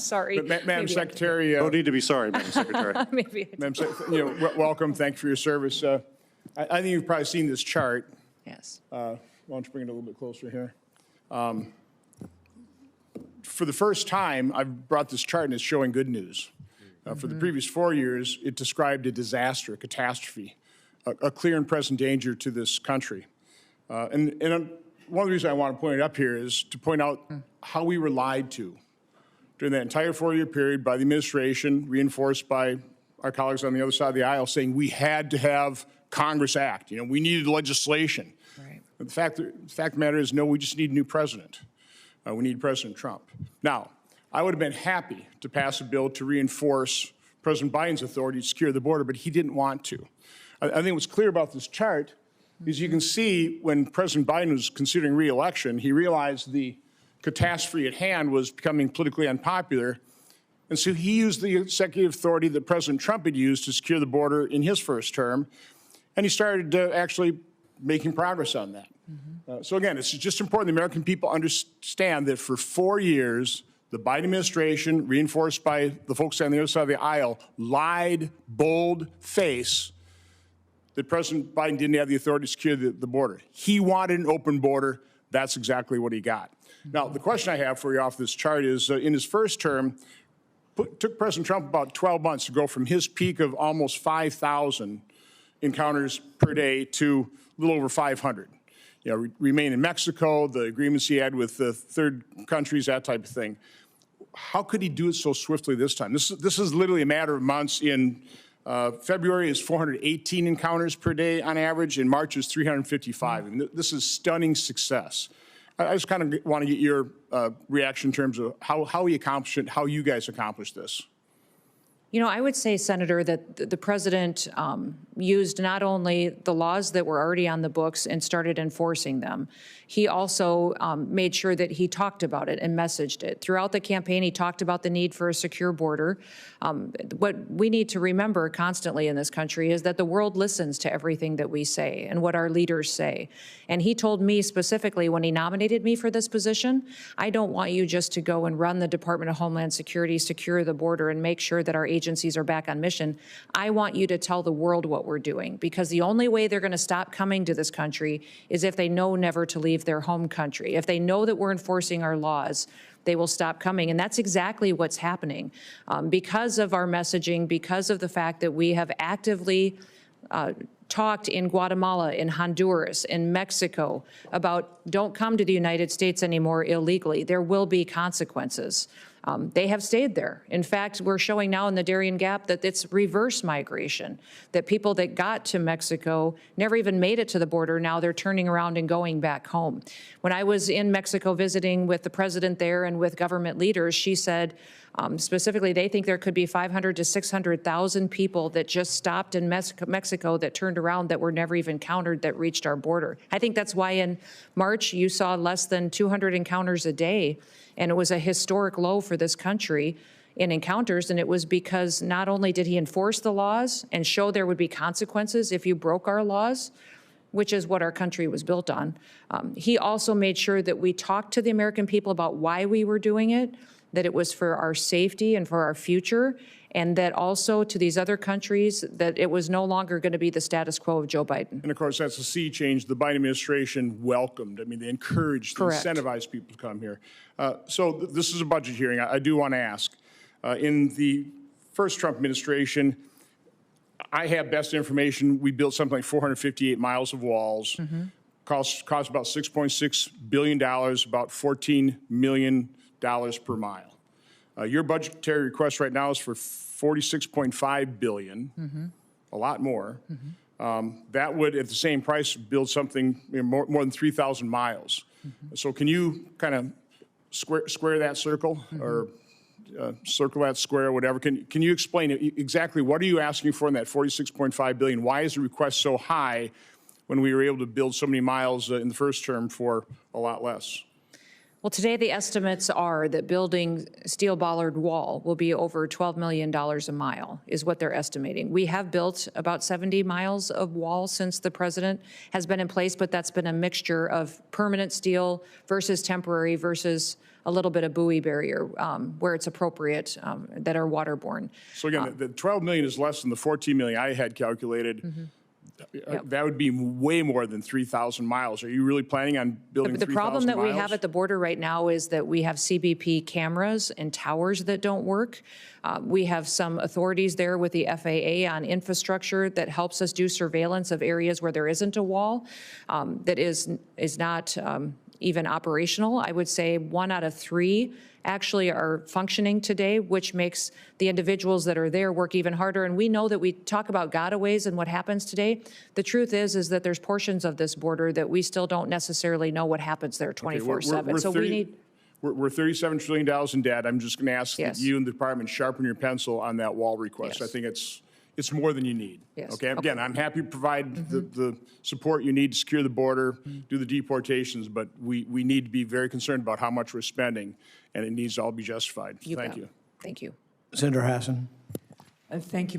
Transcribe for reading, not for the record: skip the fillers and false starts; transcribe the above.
sorry. But Madam Secretary. No need to be sorry, Madam Secretary. Maybe. Madam Secretary, welcome. Thank you for your service. I think you've probably seen this chart. Yes. Why don't you bring it a little bit closer here? For the first time, I've brought this chart and it's showing good news. For the previous 4 years, it described a disaster, a catastrophe, a clear and present danger to this country. And one of the reasons I want to point it up here is to point out how we were lied to during that entire 4-year period by the administration, reinforced by our colleagues on the other side of the aisle, saying we had to have Congress act. You know, we needed legislation. Right. But the fact of the matter is, no, we just need a new president. We need President Trump. Now, I would have been happy to pass a bill to reinforce President Biden's authority to secure the border, but he didn't want to. I think what's clear about this chart is you can see when President Biden was considering re-election, he realized the catastrophe at hand was becoming politically unpopular. And so he used the executive authority that President Trump had used to secure the border in his first term. And he started actually making progress on that. So again, it's just important the American people understand that for 4 years, the Biden administration, reinforced by the folks on the other side of the aisle, lied, bold-face, that President Biden didn't have the authority to secure the border. He wanted an open border. That's exactly what he got. Now, the question I have for you off this chart is, in his first term, took President Trump about 12 months to go from his peak of almost 5,000 encounters per day to a little over 500. You know, remain in Mexico, the agreements he had with the third countries, that type of thing. How could he do it so swiftly this time? This is literally a matter of months. In February is 418 encounters per day on average. In March is 355. And this is stunning success. I just kind of want to get your reaction in terms of how he accomplished it, how you guys accomplished this. You know, I would say, Senator, that the president used not only the laws that were already on the books and started enforcing them, he also made sure that he talked about it and messaged it. Throughout the campaign, he talked about the need for a secure border. What we need to remember constantly in this country is that the world listens to everything that we say and what our leaders say. And he told me specifically when he nominated me for this position, I don't want you just to go and run the Department of Homeland Security, secure the border, and make sure that our agencies are back on mission. I want you to tell the world what we're doing, because the only way they're going to stop coming to this country is if they know never to leave their home country. If they know that we're enforcing our laws, they will stop coming. And that's exactly what's happening. Because of our messaging, because of the fact that we have actively talked in Guatemala, in Honduras, in Mexico about don't come to the United States anymore illegally. There will be consequences. They have stayed there. In fact, we're showing now in the Darien Gap that it's reverse migration, that people that got to Mexico never even made it to the border. Now they're turning around and going back home. When I was in Mexico visiting with the president there and with government leaders, she said specifically they think there could be 500 to 600,000 people that just stopped in Mexico that turned around that were never even countered that reached our border. I think that's why in March you saw less than 200 encounters a day. And it was a historic low for this country in encounters. And it was because not only did he enforce the laws and show there would be consequences if you broke our laws, which is what our country was built on, he also made sure that we talked to the American people about why we were doing it, that it was for our safety and for our future, and that also to these other countries that it was no longer going to be the status quo of Joe Biden. And of course, that's a sea change the Biden administration welcomed. I mean, they encouraged, they incentivized people to come here. So this is a budget hearing. I do want to ask. In the first Trump administration, I have best information. We built something like 458 miles of walls. Cost about $6.6 billion, about $14 million per mile. Your budgetary request right now is for $46.5 billion, a lot more. That would, at the same price, build something more than 3,000 miles. So can you kind of square that circle or circle that square, whatever? Can you explain exactly what are you asking for in that $46.5 billion? Why is the request so high when we were able to build so many miles in the first term for a lot less? Well, today the estimates are that building steel bollard wall will be over $12 million a mile, is what they're estimating. We have built about 70 miles of wall since the president has been in place, but that's been a mixture of permanent steel versus temporary versus a little bit of buoy barrier where it's appropriate that are waterborne. So again, the 12 million is less than the 14 million I had calculated. Yep. That would be way more than 3,000 miles. Are you really planning on building 3,000 The problem that miles? we have at the border right now is that we have CBP cameras and towers that don't work. We have some authorities there with the FAA on infrastructure that helps us do surveillance of areas where there isn't a wall that is not even operational. I would say 1 out of 3 actually are functioning today, which makes the individuals that are there work even harder. And we know that we talk about gotaways and what happens today. The truth is that there's portions of this border that we still don't necessarily know what happens there 24/7. So we need. We're $37 trillion in debt. I'm just going to ask Yes. that you and the department sharpen your pencil on that wall request. Yes. I think it's more than you need. Yes. Okay. Again, I'm happy to provide the support you need to secure the border, do the deportations, but we need to be very concerned about how much we're spending, and it needs to all be justified. Thank you. Thank you. Senator Hassan. Thank you.